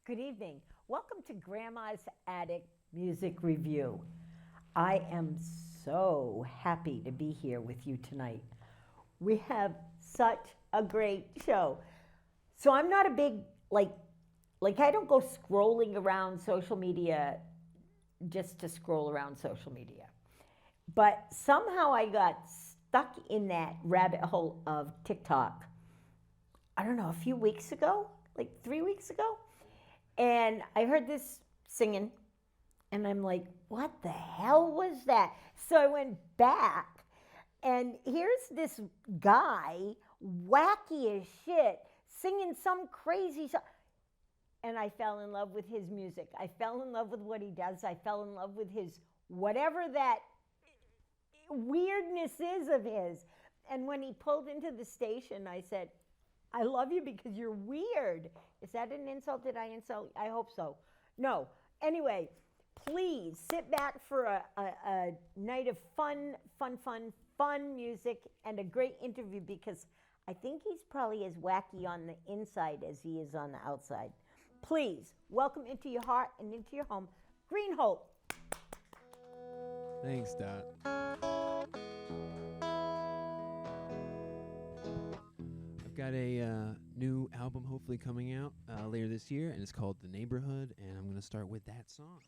Good evening. Welcome to Grandma's Attic Music Review. I am so happy to be here with you tonight. We have such a great show. So I'm not a big, like I don't go scrolling around social media just to scroll around social media. But somehow I got stuck in that rabbit hole of TikTok, I don't know, a few weeks ago, like 3 weeks ago. And I heard this singing, and I'm like, what the hell was that? So I went back, and here's this guy, wacky as shit, singing some crazy song. And I fell in love with his music. I fell in love with what he does. I fell in love with his, whatever that weirdness is of his. And when he pulled into the station, I said, I love you because you're weird. Is that an insult? Did I insult? I hope so. No. Anyway, please sit back for a night of fun music and a great interview, because I think he's probably as wacky on the inside as he is on the outside. Please, welcome into your heart and into your home, Greenholt. Thanks, Dot. Got a new album hopefully coming out later this year, and it's called The Neighborhood, and I'm going to start with that song.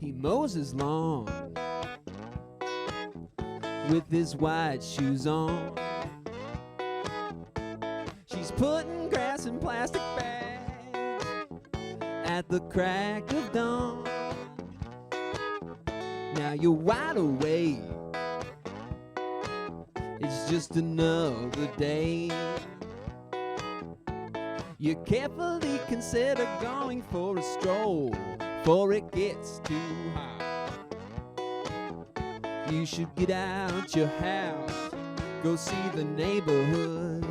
He mows his lawn with his white shoes on. She's putting grass in plastic bags at the crack of dawn. Now you're wide awake, it's just another day. You carefully consider going for a stroll before it gets too hot. You should get out your house, go see the neighborhood.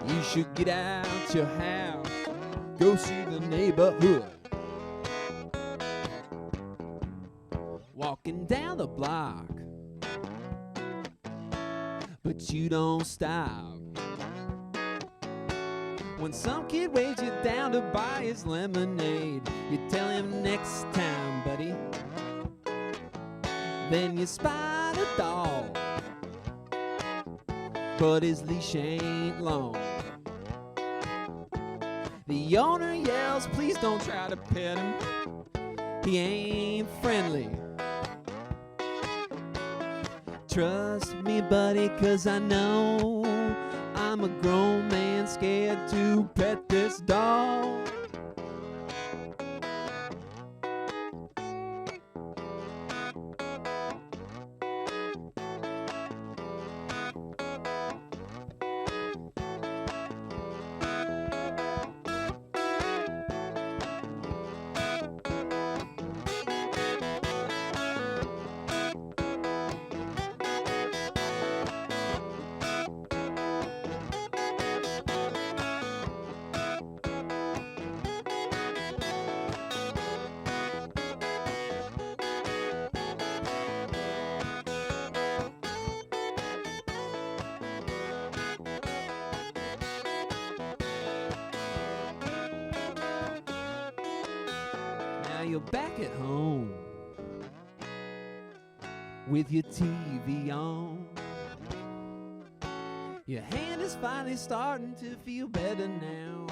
You should get out your house, go see the neighborhood. Walking down the block, but you don't stop. When some kid waves you down to buy his lemonade, you tell him next time, buddy. Then you spot a dog, but his leash ain't long. The owner yells, please don't try to pet him, he ain't friendly. Trust me, buddy, 'cause I know I'm a grown man scared to pet this dog. Now you're back at home with your TV on. Your hand is finally starting to feel better now.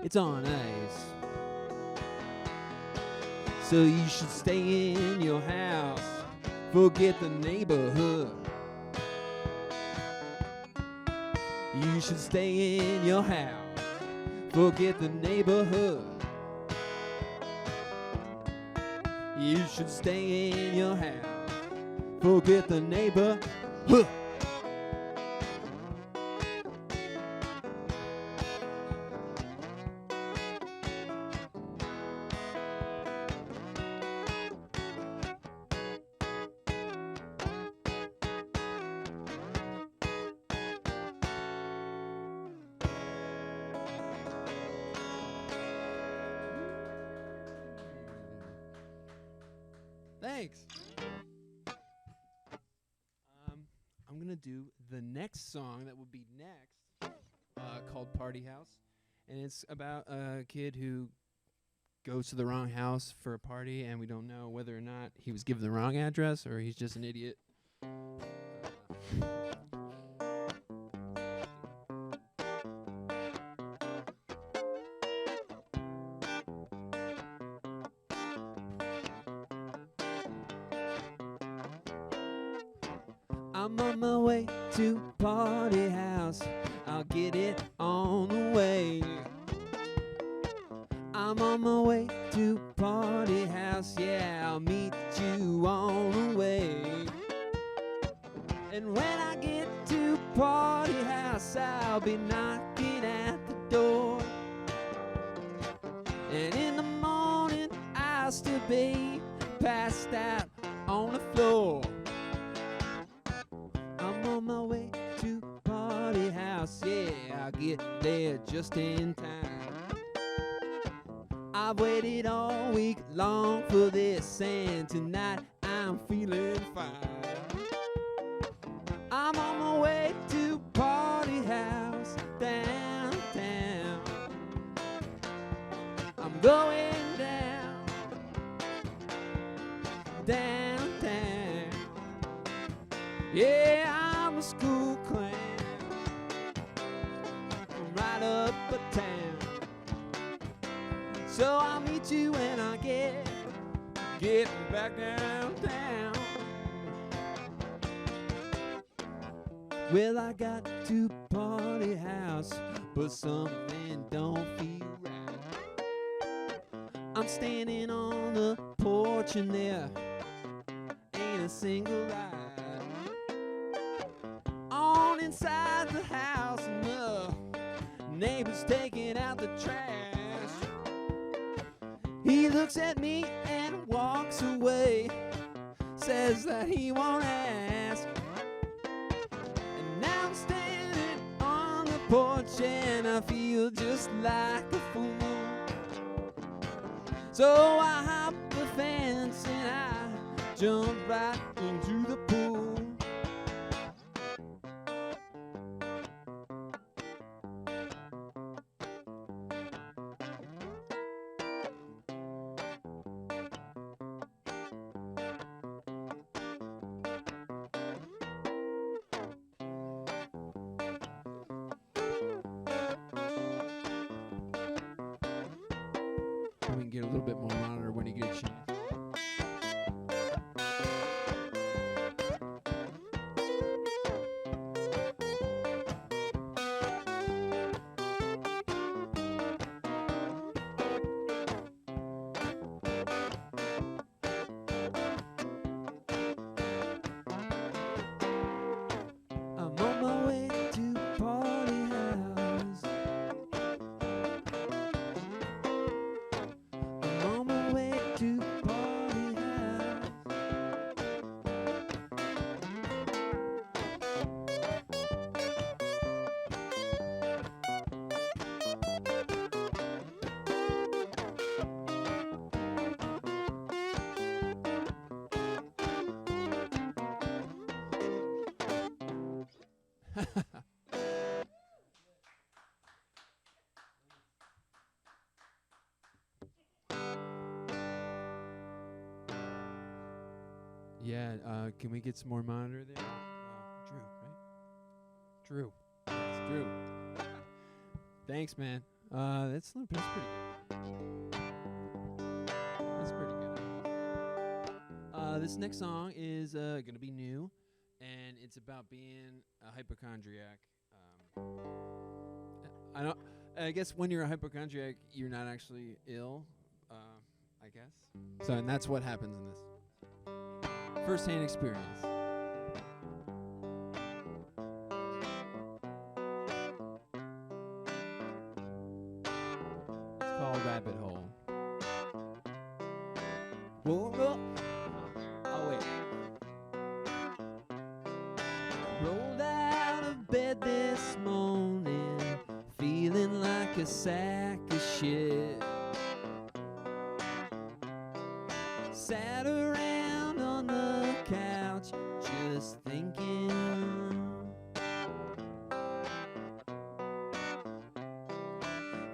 It's on ice. So you should stay in your house. Forget the neighborhood. You should stay in your house. Forget the neighborhood. You should stay in your house. Forget the neighborhood. Thanks. I'm gonna do the next song that will be next, called Party House, and it's about a kid who goes to the wrong house for a party, and we don't know whether or not he was given the wrong address or he's just an idiot. I'm on my way to Party House. I'll get it on the way. I'm on my way to Party House. Yeah, I'll meet you on the way. And when I get to Party House, I'll be knocking at the door. And in the morning, I'll still be passed out on the floor. I'm on my way to Party House, yeah, I'll get there just in time. I've waited all week long for this, and tonight I'm feeling fine. I'm on my way to Party House downtown. I'm going down, downtown. Yeah, I'm a school clown from right up a town. So I'll meet you when I get back downtown. Well, I got to Party House, but something don't feel right. I'm standing on the porch and there ain't a single light. On inside the house and the neighbor's taking out the trash. He looks at me and walks away, says that he won't ask. And now I'm standing on the porch and I feel just like a fool. So I hop the fence and I jump right into the pool. We can get a little bit more monitor when you get a chance. I'm on my way to Party House. I'm on my way to Party House. Yeah, can we get some more monitor there? Drew, right? Drew. Yes, Drew. Thanks, man. That's pretty good. That's pretty good. This next song is gonna be new, and it's about being a hypochondriac. I guess when you're a hypochondriac, you're not actually ill. I guess. So, and that's what happens in this. First-hand experience. It's called Rabbit Hole. Whoa. Oh, wait. Rolled out of bed this morning, feeling like a sack of shit. Sat around on the couch, just thinking.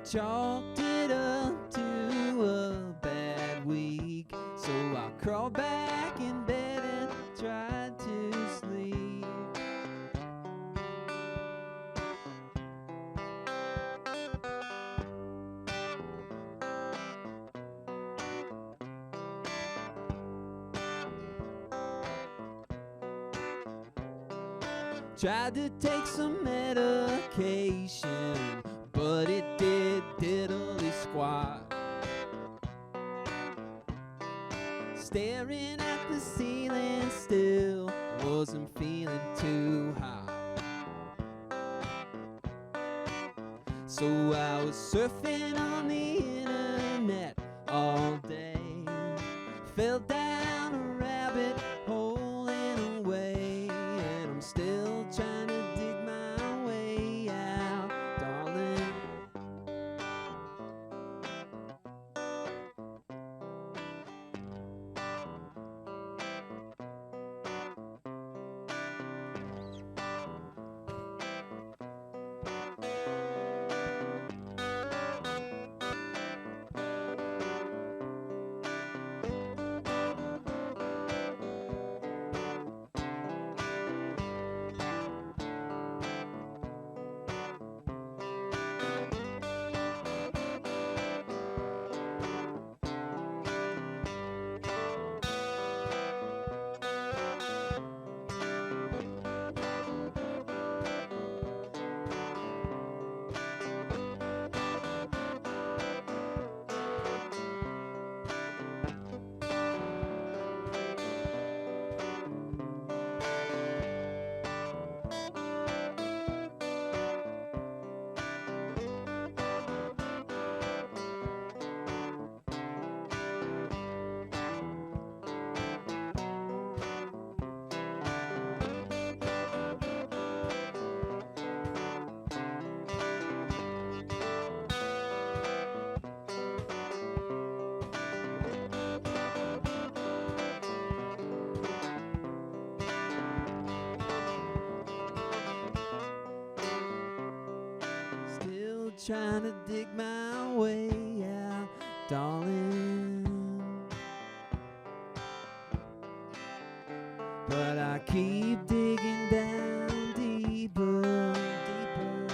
Chalked it up to a bad week, so I crawled back in bed and tried to sleep. Tried to take some medication, but it did diddly squat. Staring at the ceiling still, wasn't feeling too hot. So I was surfing on the internet all day, fell down a rabbit hole in a way, and I'm still trying to dig my way out, darling. Still trying to dig my way out, darling. But I keep digging down deeper, deeper.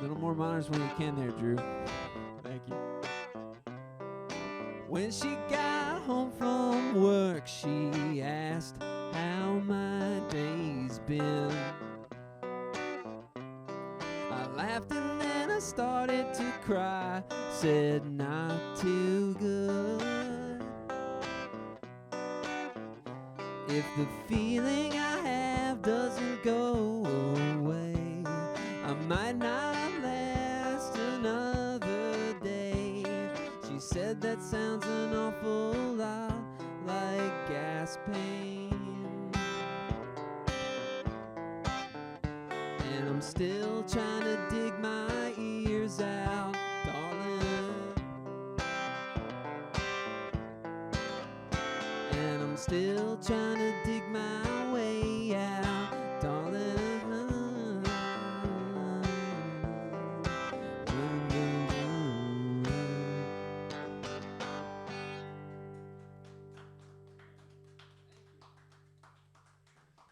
Little more monitors when you can there, Drew. Thank you. When she got home from work, she asked how my day's been. I laughed and then I started to cry, said not too good. If the feeling I have doesn't go away, I might not last another day. She said that sounds an awful lot like gas pain, and I'm still trying to dig my ears out, darling. And I'm still trying to dig my way out,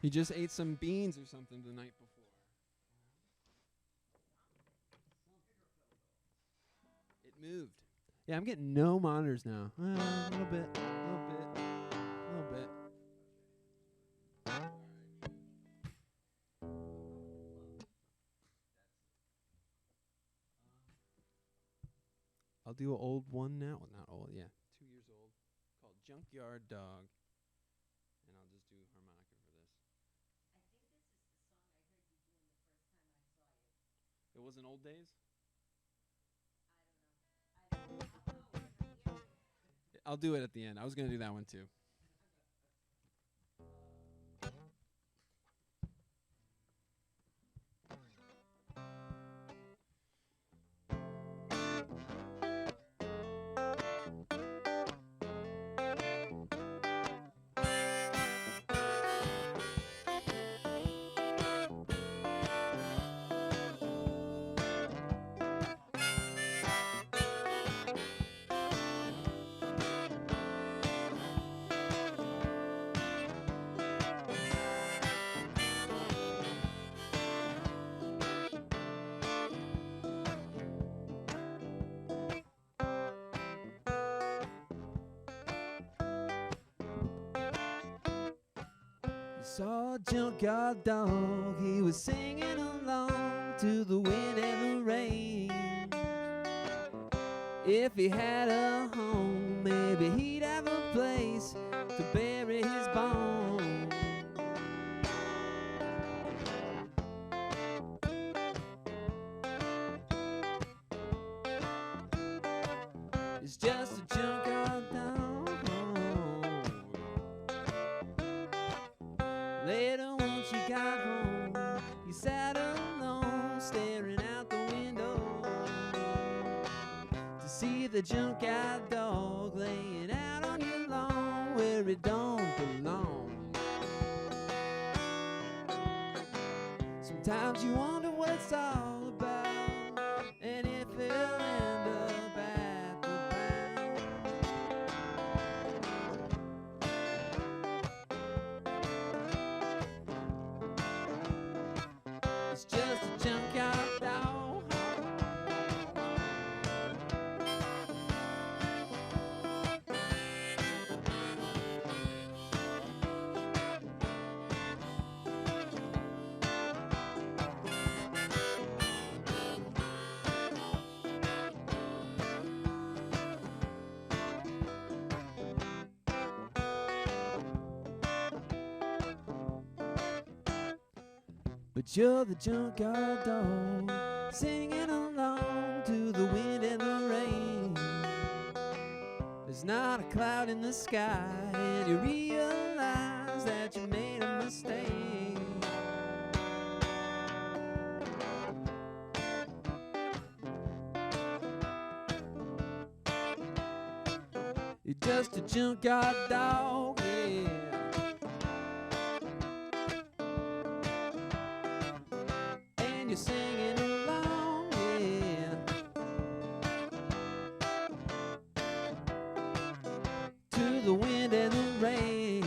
He just ate some beans or something the night before. It moved. Yeah, I'm getting no monitors now. A little bit, a little bit, a little bit. I'll do an old one now. Well, not old, yeah. 2 years old. Called Junkyard Dog. And I'll just do harmonica for this. It wasn't Old Days? I'll do it at the end. I was going to do that one too. Saw a junkyard dog, he was singing along to the wind and the rain. If he had a home, maybe he'd have a place to bury his bones. It's just a junkyard dog. Later once you got home, you sat alone staring out the window to see the junkyard dog laying out on your lawn where it don't belong. Sometimes you wonder what it's all about and if it'll end up at the bank. It's just a junkyard dog. But you're the junkyard dog, singing along to the wind and the rain. There's not a cloud in the sky, and you realize that you made a mistake. You're just a junkyard dog, yeah. And you're singing along, yeah, to the wind and the rain.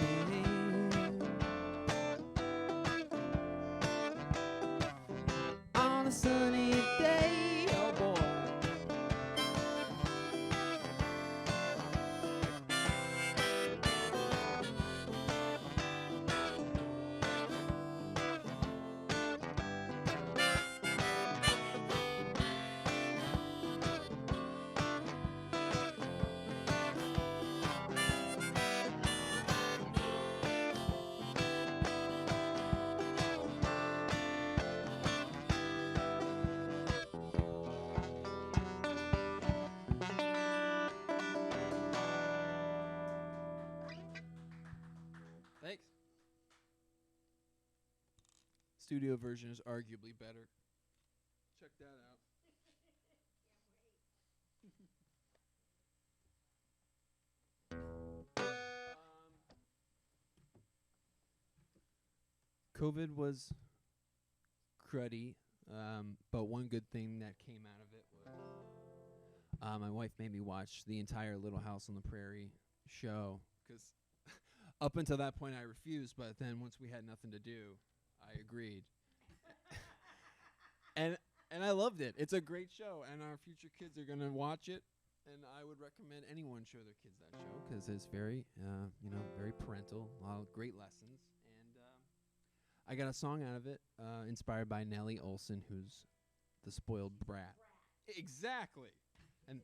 On a sunny day, oh boy. Thanks. Studio version is arguably better. Check that out. COVID was cruddy, but one good thing that came out of it was my wife made me watch the entire Little House on the Prairie show because Up until that point, I refused, but then once we had nothing to do, I agreed. And I loved it. It's a great show, and our future kids are going to watch it, and I would recommend anyone show their kids that show because it's very, very parental, a lot of great lessons. And I got a song out of it inspired by Nellie Olson, who's the spoiled brat. Exactly. And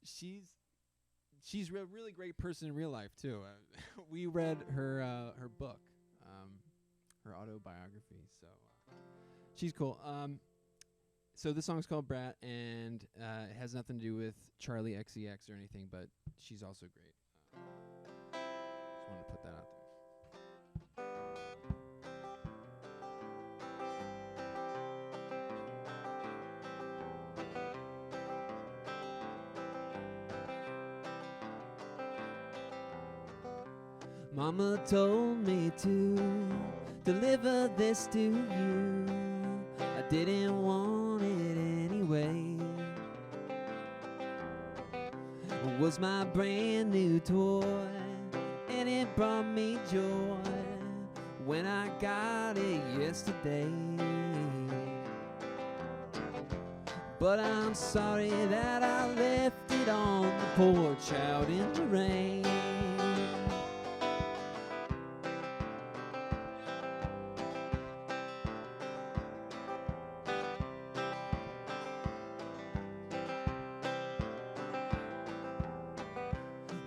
she's a really great person in real life too. We read her book, her autobiography. So she's cool. So this song's called Brat, and it has nothing to do with Charlie XCX or anything, but she's also great. Just wanted to put that out there. Mama told me to deliver this to you. I didn't want it anyway. It was my brand new toy, and it brought me joy when I got it yesterday. But I'm sorry that I left it on the porch out in the rain.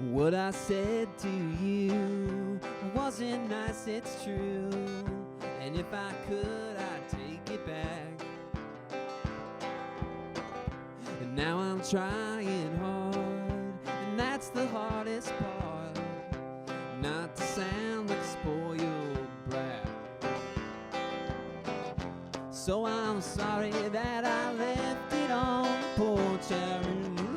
What I said to you wasn't nice, it's true. And if I could, I'd take it back. And now I'm trying hard, and that's the hardest part, not to sound like a spoiled brat. So I'm sorry that I left it on the porch out in the rain.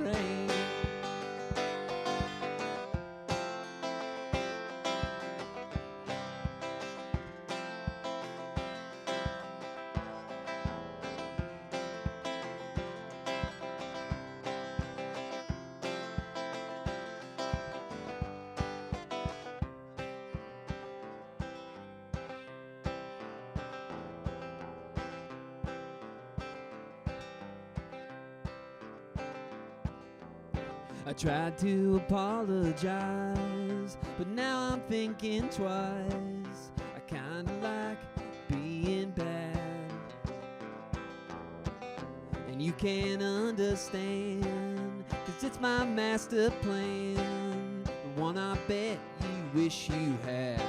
I tried to apologize, but now I'm thinking twice. I kinda like being bad, and you can't understand, 'cause it's my master plan, the one I bet you wish you had.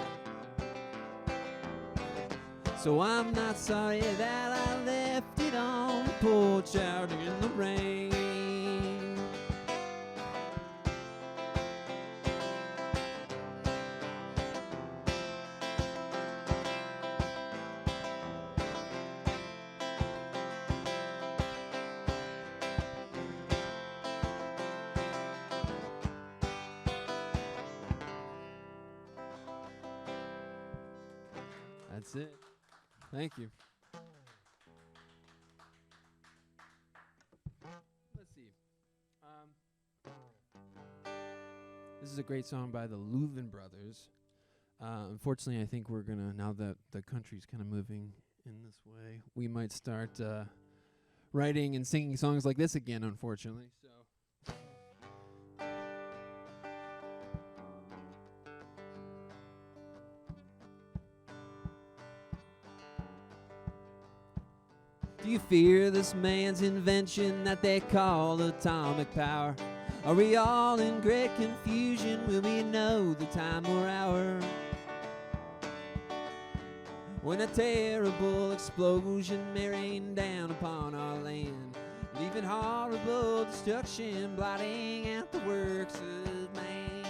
So I'm not sorry that I left it on the porch out in the rain. That's it. Thank you. Let's see. This is a great song by the Louvin Brothers. Unfortunately, I think we're gonna, now that the country's kind of moving in this way, we might start writing and singing songs like this again, unfortunately. So. Do you fear this man's invention that they call atomic power? Are we all in great confusion? Will we know the time or hour when a terrible explosion may rain down upon our land, leaving horrible destruction, blotting out the works of man?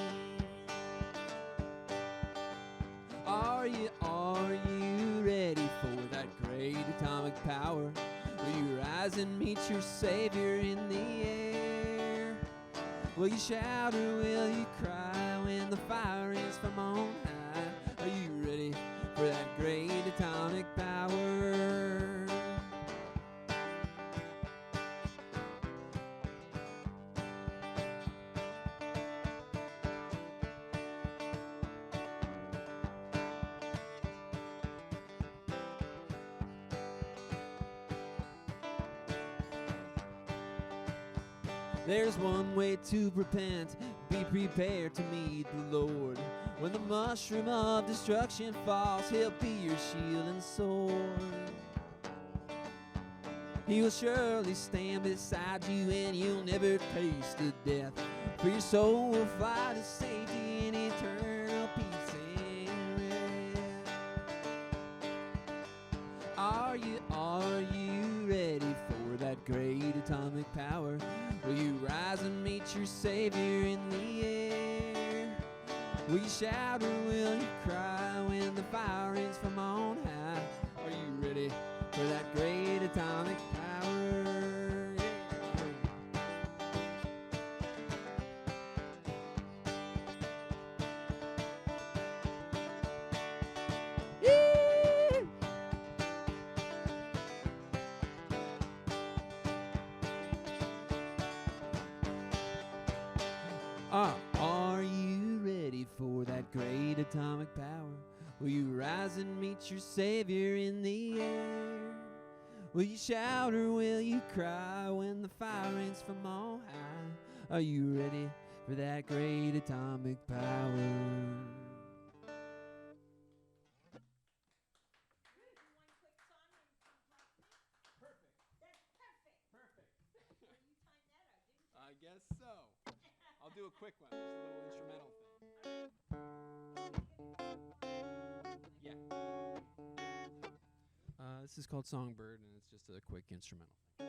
Are you ready for that great atomic power? Will you rise and meet your Savior in the air? Will you shout or will you cry when the fire is from on high? Are you ready for that great atomic power? There's one way to repent, be prepared to meet the Lord. When the mushroom of destruction falls, he'll be your shield and sword. He will surely stand beside you, and you'll never taste of death. For your soul will fly to safety and eternal peace and rest. Are you ready for that great atomic power? Will you rise and meet your Savior in the air? Will you shout or will you cry when the fire rains from on high? Are you ready for that great atomic power? Are you ready for that great atomic power? Will you rise and meet your Savior in the air? Will you shout or will you cry when the fire rains from on high? Are you ready for that great atomic power? I guess so. I'll do a quick one, just a little instrumental thing. Yeah. This is called Songbird, and it's just a quick instrumental thing.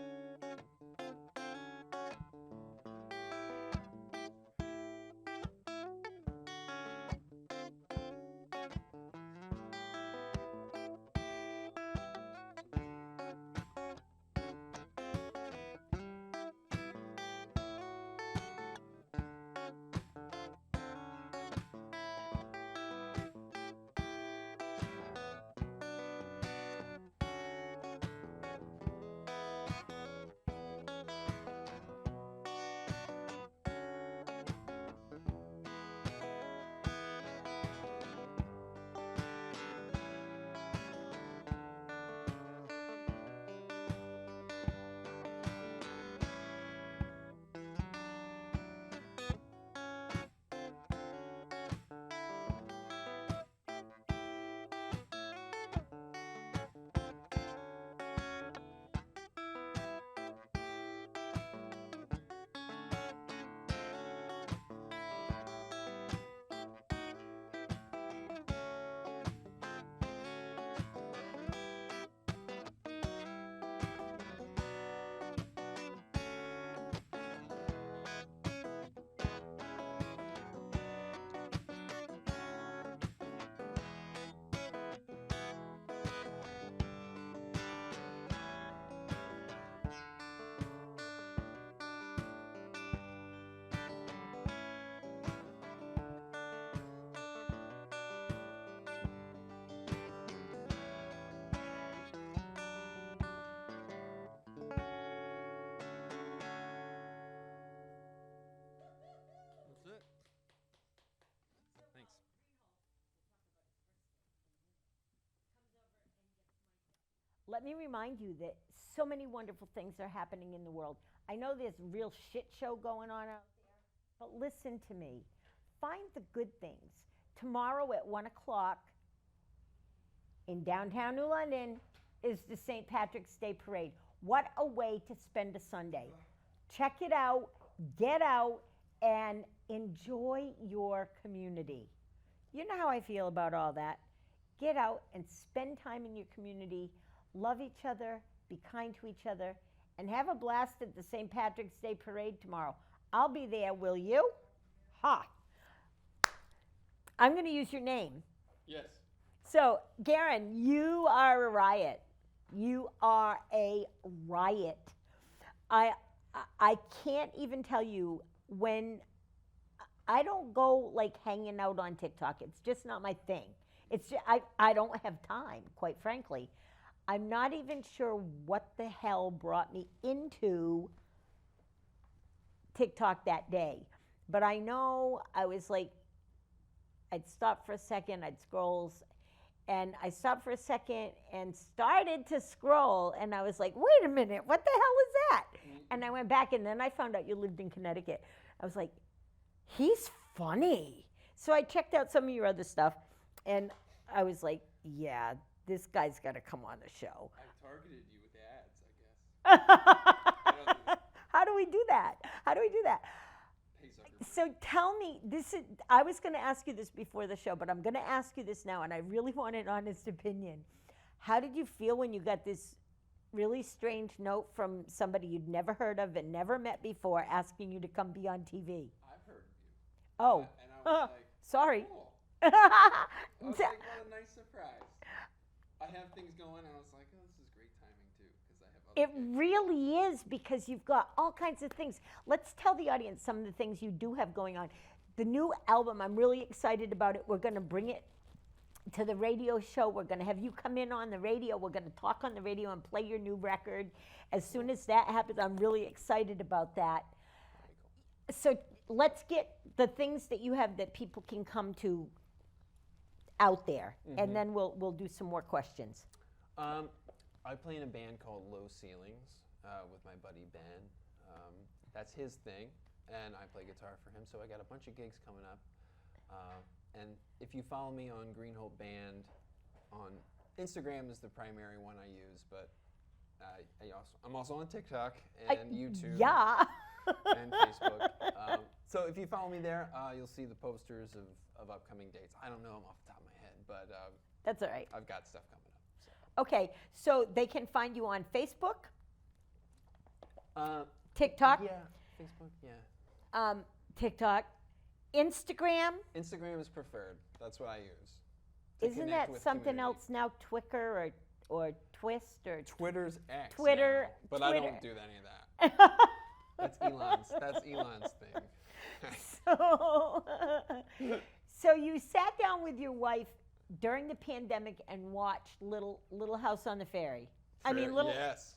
Let me remind you that so many wonderful things are happening in the world. I know there's a real shit show going on out there, but listen to me. Find the good things. Tomorrow at 1 o'clock in downtown New London is the St. Patrick's Day Parade. What a way to spend a Sunday. Check it out, get out, and enjoy your community. You know how I feel about all that. Get out and spend time in your community. Love each other, be kind to each other, and have a blast at the St. Patrick's Day Parade tomorrow. I'll be there, will you? Ha! I'm going to use your name. Yes. So, Garen, you are a riot. You are a riot. I can't even tell you when I don't go like hanging out on TikTok. It's just not my thing. It's just, I don't have time, quite frankly. I'm not even sure what the hell brought me into TikTok that day. But I know I was like, I'd stop for a second, I'd scroll, and I stopped for a second and started to scroll, and I was like, wait a minute, what the hell is that? And I went back, and then I found out you lived in Connecticut. I was like, he's funny. So I checked out some of your other stuff, and I was like, yeah, this guy's got to come on the show. I've targeted you with ads, I guess. How do we do that? How do we do that? Hey, Zuckerberg. So tell me, I was going to ask you this before the show, but I'm going to ask you this now, and I really want an honest opinion. How did you feel when you got this really strange note from somebody you'd never heard of and never met before asking you to come be on TV? I've heard of you. Oh, And I was like, sorry. cool. I was like, what a nice surprise. I have things going, and I was like, oh, this is great timing, too, because I have other It gigs. really is, because you've got all kinds of things. Let's tell the audience some of the things you do have going on. The new album, I'm really excited about it. We're going to bring it to the radio show. We're going to have you come in on the radio. We're going to talk on the radio and play your new record. As soon as that happens, I'm really excited about that. So let's get the things that you have that people can come to out there, and then we'll do some more questions. I play in a band called Low Ceilings with my buddy Ben. That's his thing, and I play guitar for him. So I got a bunch of gigs coming up. And if you follow me on Greenholt Band, on Instagram is the primary one I use, but I'm also on TikTok and YouTube Yeah. and Facebook. So if you follow me there, you'll see the posters of upcoming dates. I don't know them off the top of my head, but That's all right. I've got stuff coming up. So. Okay, so they can find you on Facebook, Uh, TikTok, Yeah, Facebook, yeah. TikTok, Instagram. Instagram is preferred. That's what I use. to Isn't connect that with something community. else now? Twicker or Twist or Twitter's X. Twitter- now, but Twitter. I don't do any of that. That's Elon's thing. So you sat down with your wife during the pandemic and watched Little House on the Ferry. Yes.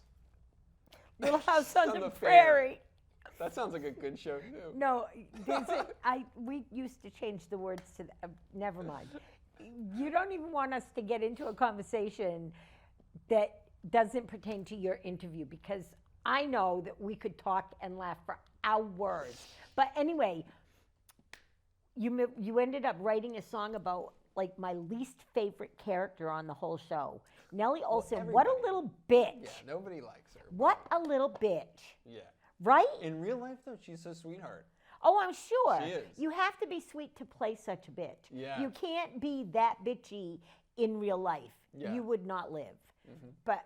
Little House on On the the Prairie. That sounds like a good show too. No, we used to change the words to. Never mind. You don't even want us to get into a conversation that doesn't pertain to your interview, because I know that we could talk and laugh for hours. But anyway, you ended up writing a song about like my least favorite character on the whole show, Nellie Olson. What a everybody. little bitch! Yeah, nobody likes her. What a little bitch! Yeah. Right? In real life though, she's a sweetheart. Oh, I'm sure. She is. You have to be sweet to play such a bitch. Yeah. You can't be that bitchy in real life. Yeah. You would not live. But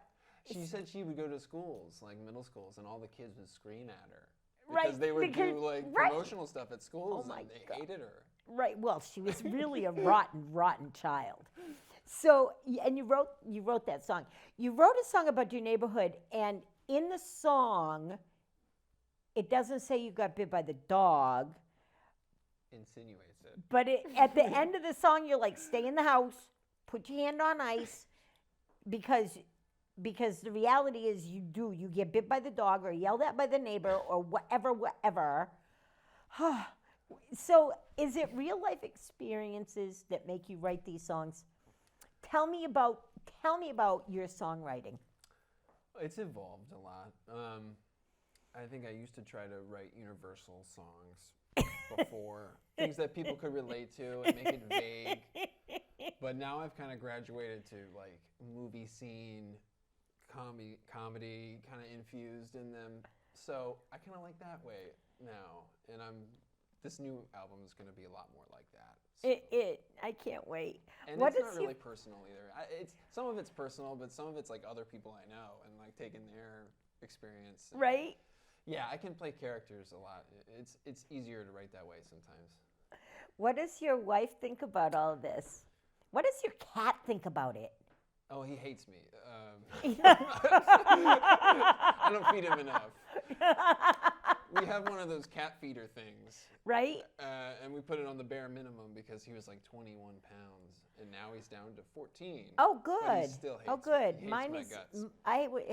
She said she would go to schools, like middle schools, and all the kids would scream at her. Right, Because they would because- do like right. promotional stuff at schools Oh my and they God. hated her. right, well, she was really a rotten child. So, and you wrote that song. You wrote a song about your neighborhood, and in the song, it doesn't say you got bit by the dog, Insinuates it. but at the end of the song, you're like, stay in the house, put your hand on ice, because the reality is you get bit by the dog or yelled at by the neighbor or whatever. So is it real life experiences that make you write these songs? Tell me about your songwriting. It's evolved a lot. I think I used to try to write universal songs before, things that people could relate to and make it vague. But now I've kind of graduated to like movie scene, comedy kind of infused in them. So I kind of like that way now. And this new album is going to be a lot more like that. So. I can't wait. And What it's is not your- really personal either. Some of it's personal, but some of it's like other people I know and like taking their experience. And Right? yeah, I can play characters a lot. It's easier to write that way sometimes. What does your wife think about all of this? What does your cat think about it? Oh, he hates me. I don't feed him enough. We have one of those cat feeder things, Right? and we put it on the bare minimum because he was like 21 pounds, and now he's down to 14. Oh, But good. he still hates Oh, me. good. He hates Mine my is. guts.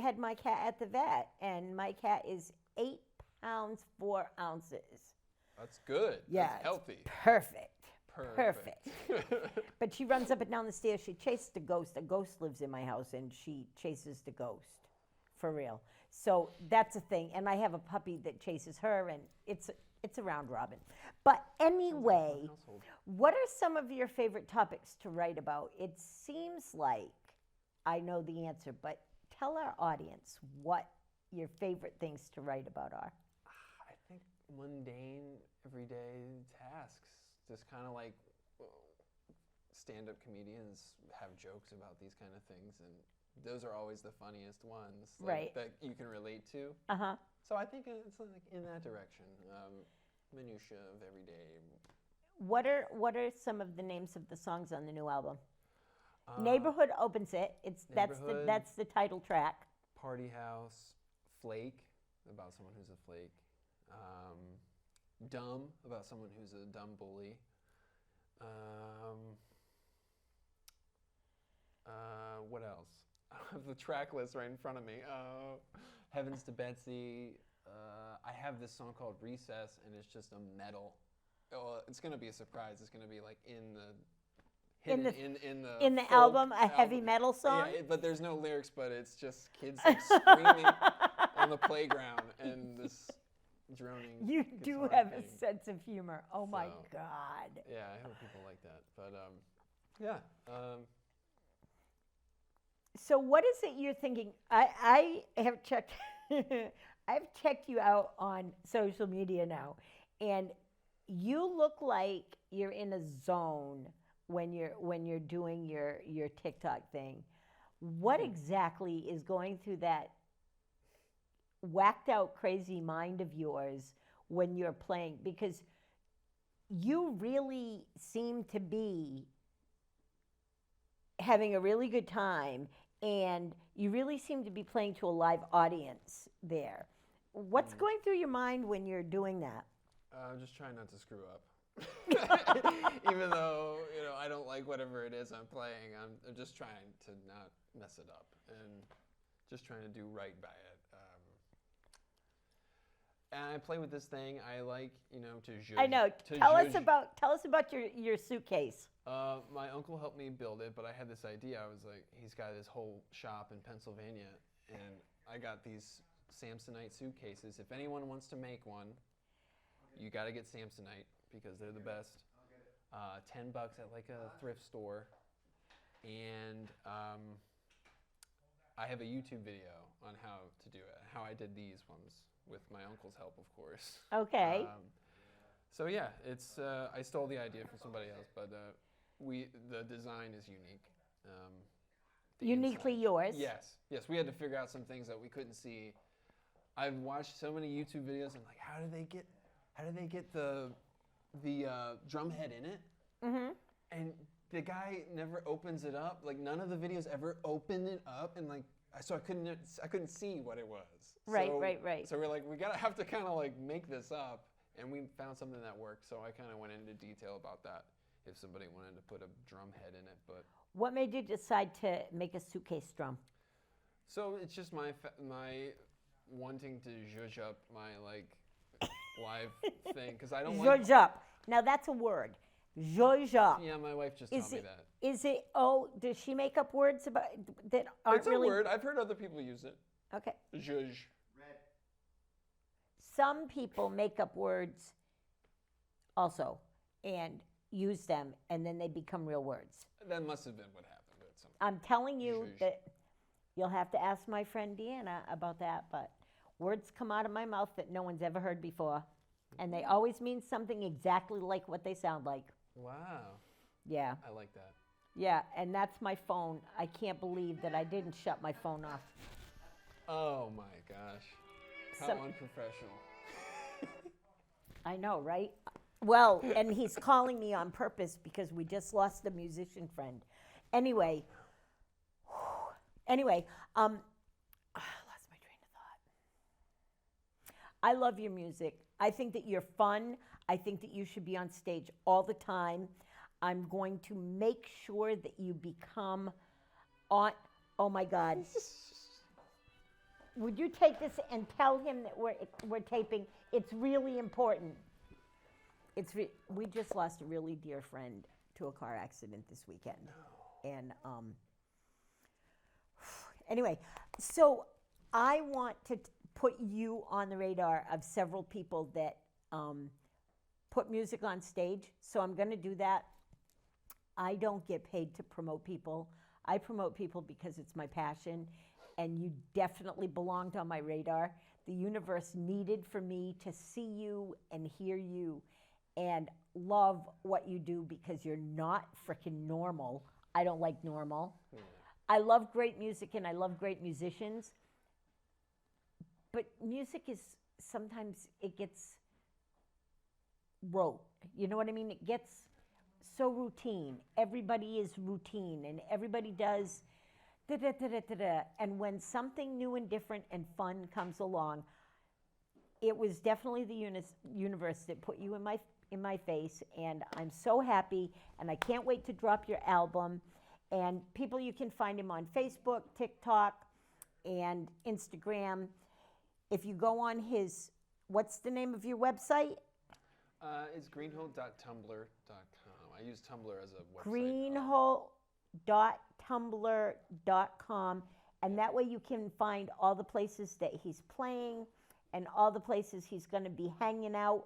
Had my cat at the vet, and my cat is 8 pounds 4 ounces. That's good. Yeah, That's it's healthy. Perfect. Perfect. But she runs up and down the stairs. She chases the ghost. A ghost lives in my house, and she chases the ghost for real. So that's a thing. And I have a puppy that chases her, and it's a round robin. But anyway, Household. what are some of your favorite topics to write about? It seems like I know the answer, but tell our audience what your favorite things to write about are. I think mundane, everyday tasks. Just kind of like stand-up comedians have jokes about these kind of things, and those are always the funniest ones, like, Right. that you can relate to. Uh-huh. So I think it's like in that direction, minutia of everyday. What are some of the names of the songs on the new album? Uh, Neighborhood opens it. Neighborhood. That's the title track. Party House, Flake, about someone who's a flake. Dumb, about someone who's a dumb bully. What else? I have the track list right in front of me. Heavens to Betsy. I have this song called Recess, and it's just a metal. Oh, it's gonna be a surprise. It's gonna be like in the folk album, a heavy metal song. Yeah, but there's no lyrics, but it's just kids like screaming on the playground and this droning. You do guitar have thing. a sense of humor. Oh my So, God. Yeah, I hope people like that. But yeah. So what is it you're thinking? I have checked. I've checked you out on social media now, and you look like you're in a zone when you're doing your TikTok thing. What exactly is going through that whacked out crazy mind of yours when you're playing? Because you really seem to be having a really good time, and you really seem to be playing to a live audience there. What's going through your mind when you're doing that? I'm just trying not to screw up. Even though, I don't like whatever it is I'm playing, I'm just trying to not mess it up and just trying to do right by it. And I play with this thing. I like, to judge. I know. Tell us about your suitcase. My uncle helped me build it, but I had this idea. I was like, he's got this whole shop in Pennsylvania, and I got these Samsonite suitcases. If anyone wants to make one, you got to get Samsonite because they're the best. $10 at like a thrift store, and I have a YouTube video on how to do it, how I did these ones with my uncle's help, of course. Okay. So yeah, it's I stole the idea from somebody else, but the design is unique. The Uniquely inside. yours. Yes. We had to figure out some things that we couldn't see. I've watched so many YouTube videos. I'm like, how do they get the drum head in it? Mm-hmm. And the guy never opens it up. Like none of the videos ever open it up, and so I couldn't see what it was. Right. So we're like, have to kind of like make this up, and we found something that worked. So I kind of went into detail about that. If somebody wanted to put a drum head in it, but What made you decide to make a suitcase drum? so it's just my wanting to zhuzh up my live thing because I don't like. Zhuzh up. Now that's a word. Zhuzh up. Yeah, my wife just taught me that. Is it? Oh, does she make up words about that aren't It's really? a word. I've heard other people use it. Okay. Zhuzh. Some people make up words also and use them, and then they become real words. That must have been what happened at some. I'm telling you Zhuzh. that you'll have to ask my friend Deanna about that, but words come out of my mouth that no one's ever heard before, and they always mean something exactly like what they sound like. Wow. Yeah. I like that. Yeah, and that's my phone. I can't believe that I didn't shut my phone off. Oh my gosh. How Some- unprofessional. I know, right? Well, and he's calling me on purpose because we just lost a musician friend. Anyway, I lost my train of thought. I love your music. I think that you're fun. I think that you should be on stage all the time. I'm going to make sure that you become on. Oh my God. Would you take this and tell him that we're taping? It's really important. We just lost a really dear friend to a car accident this weekend. And anyway, so I want to put you on the radar of several people that put music on stage, so I'm going to do that. I don't get paid to promote people. I promote people because it's my passion, and you definitely belonged on my radar. The universe needed for me to see you and hear you and love what you do because you're not freaking normal. I don't like normal. Yeah. I love great music and I love great musicians, but music is sometimes it gets rote. You know what I mean? It gets so routine. Everybody is routine and everybody does da-da-da-da-da-da. And when something new and different and fun comes along, it was definitely the universe that put you in my face, and I'm so happy, and I can't wait to drop your album. And people, you can find him on Facebook, TikTok, and Instagram. If you go on his, what's the name of your website? It's greenholt.tumblr.com. I use Tumblr as a website. Greenholt.tumblr.com, and that way you can find all the places that he's playing and all the places he's going to be hanging out.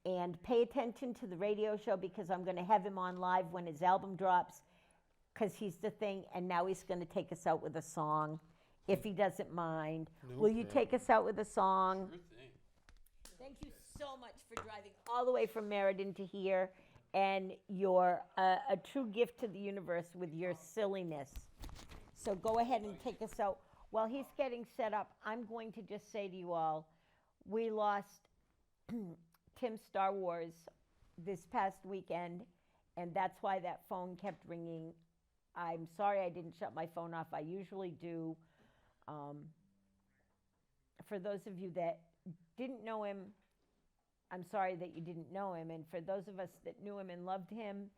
And pay attention to the radio show because I'm going to have him on live when his album drops because he's the thing. And now he's going to take us out with a song, if he doesn't mind. No Will you problem. take us out with a song? Sure thing. Thank you so much for driving all the way from Meriden to here. And you're a true gift to the universe with your silliness. So go ahead and take us out. While he's getting set up, I'm going to just say to you all, we lost Tim Star Wars this past weekend, and that's why that phone kept ringing. I'm sorry I didn't shut my phone off. I usually do. For those of you that didn't know him, I'm sorry that you didn't know him. And for those of us that knew him and loved him,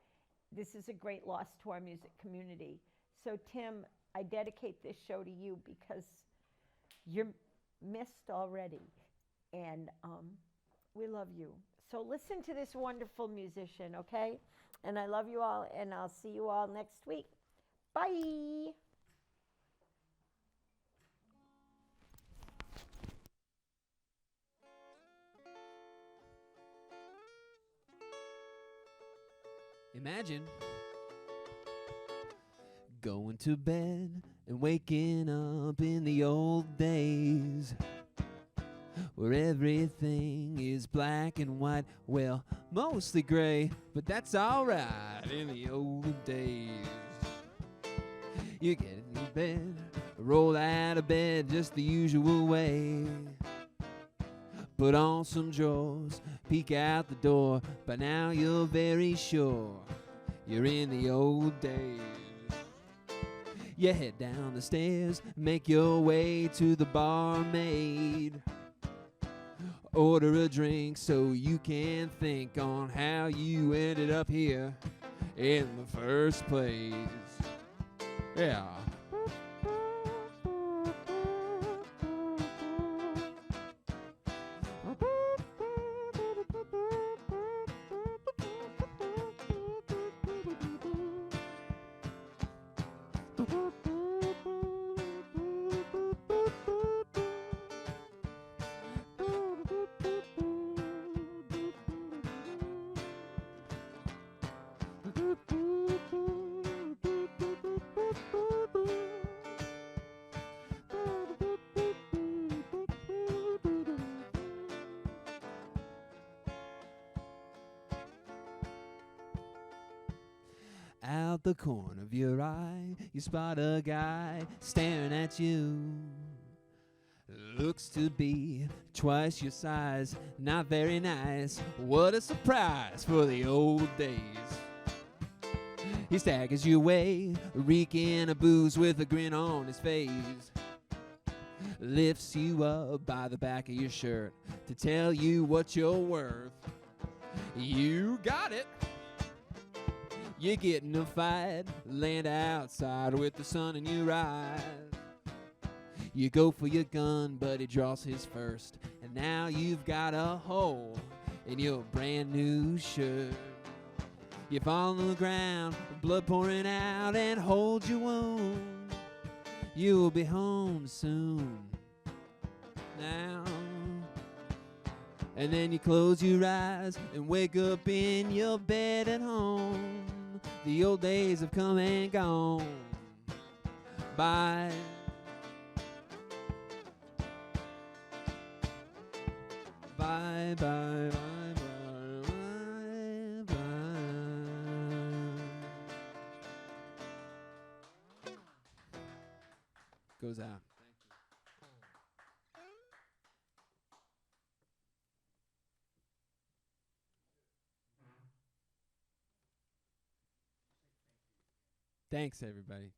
this is a great loss to our music community. So, Tim, I dedicate this show to you because you're missed already. And we love you. So listen to this wonderful musician, okay? And I love you all, and I'll see you all next week. Bye. Imagine going to bed and waking up in the old days where everything is black and white, well, mostly gray, but that's alright in the old days. You get in bed, roll out of bed just the usual way, put on some drawers, peek out the door, but now you're very sure you're in the old days. You head down the stairs, make your way to the barmaid, order a drink so you can think on how you ended up here in the first place. Yeah. Out the corner of your eye, you spot a guy staring at you. Looks to be twice your size, not very nice. What a surprise for the old days. He staggers your way, reeking of booze with a grin on his face. Lifts you up by the back of your shirt to tell you what you're worth. You got it. You get in a fight, land outside with the sun in your eyes. You go for your gun, but he draws his first, and now you've got a hole in your brand new shirt. You fall on the ground, blood pouring out, and hold your wound. You'll be home soon, now. And then you close your eyes and wake up in your bed at home. The old days have come and gone. Bye. Bye, bye, bye, bye, bye, bye. Goes out. Thanks, everybody.